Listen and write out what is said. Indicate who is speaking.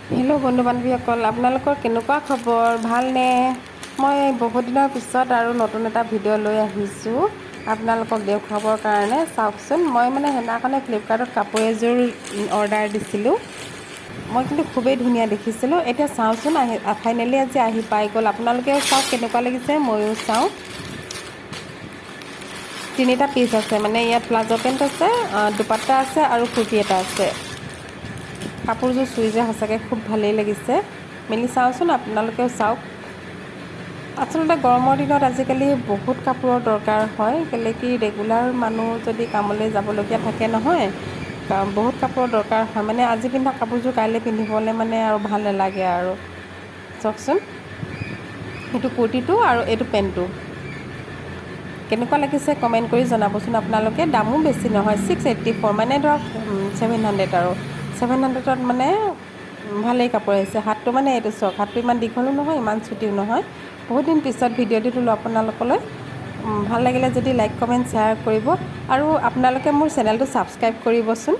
Speaker 1: Hello' বন্ধু বান্ধৱীসকল, আপোনালোকৰ কেনেকুৱা খবৰ? ভালনে? মই বহুত দিনৰ পিছত আৰু নতুন এটা ভিডিঅ' লৈ আহিছোঁ আপোনালোকক দেখুৱাবৰ কাৰণে। চাওকচোন, মই সেইদিনাখনে ফ্লিপকাৰ্টত কাপোৰ এযোৰ অৰ্ডাৰ দিছিলোঁ। মই কিন্তু খুবেই ধুনীয়া দেখিছিলোঁ। এতিয়া চাওঁচোন, ফাইনেলি আজি আহি পাই গ'ল। আপোনালোকেও চাওক কেনেকুৱা লাগিছে, ময়ো চাওঁ। 3টা পিচ আছে, ইয়াত প্লাজো পেণ্ট আছে, দুপাট্টা আছে আৰু কুৰ্তি এটা আছে। কাপোৰযোৰ চুই যে সঁচাকৈ খুব ভালেই লাগিছে। মেলি চাওঁচোন, আপোনালোকেও চাওক। আচলতে গৰমৰ দিনত আজিকালি বহুত কাপোৰৰ দৰকাৰ হয়, কেলৈ কি ৰেগুলাৰ মানুহ যদি কামলৈ যাবলগীয়া থাকে নহয়, বহুত কাপোৰৰ দৰকাৰ হয়। আজি পিন্ধা কাপোৰযোৰ কাইলৈ পিন্ধিবলৈ আৰু ভাল নালাগে আৰু। চাওকচোন, এইটো কুৰ্তিটো আৰু এইটো পেণ্টটো কেনেকুৱা লাগিছে কমেণ্ট কৰি জনাবচোন আপোনালোকে। দামো বেছি নহয়, 684, ধৰক 700 আৰু 700ত ভালেই কাপোৰ আহিছে। হাতটো এইটো চাওক, হাতটো ইমান দীঘলো নহয়, ইমান চুটিও নহয়। বহুত দিন পিছত ভিডিঅ' দিলোঁ আপোনালোকলৈ। ভাল লাগিলে যদি লাইক কমেণ্ট শ্বেয়াৰ কৰিব আৰু আপোনালোকে মোৰ চেনেলটো ছাবস্ক্ৰাইব কৰিবচোন।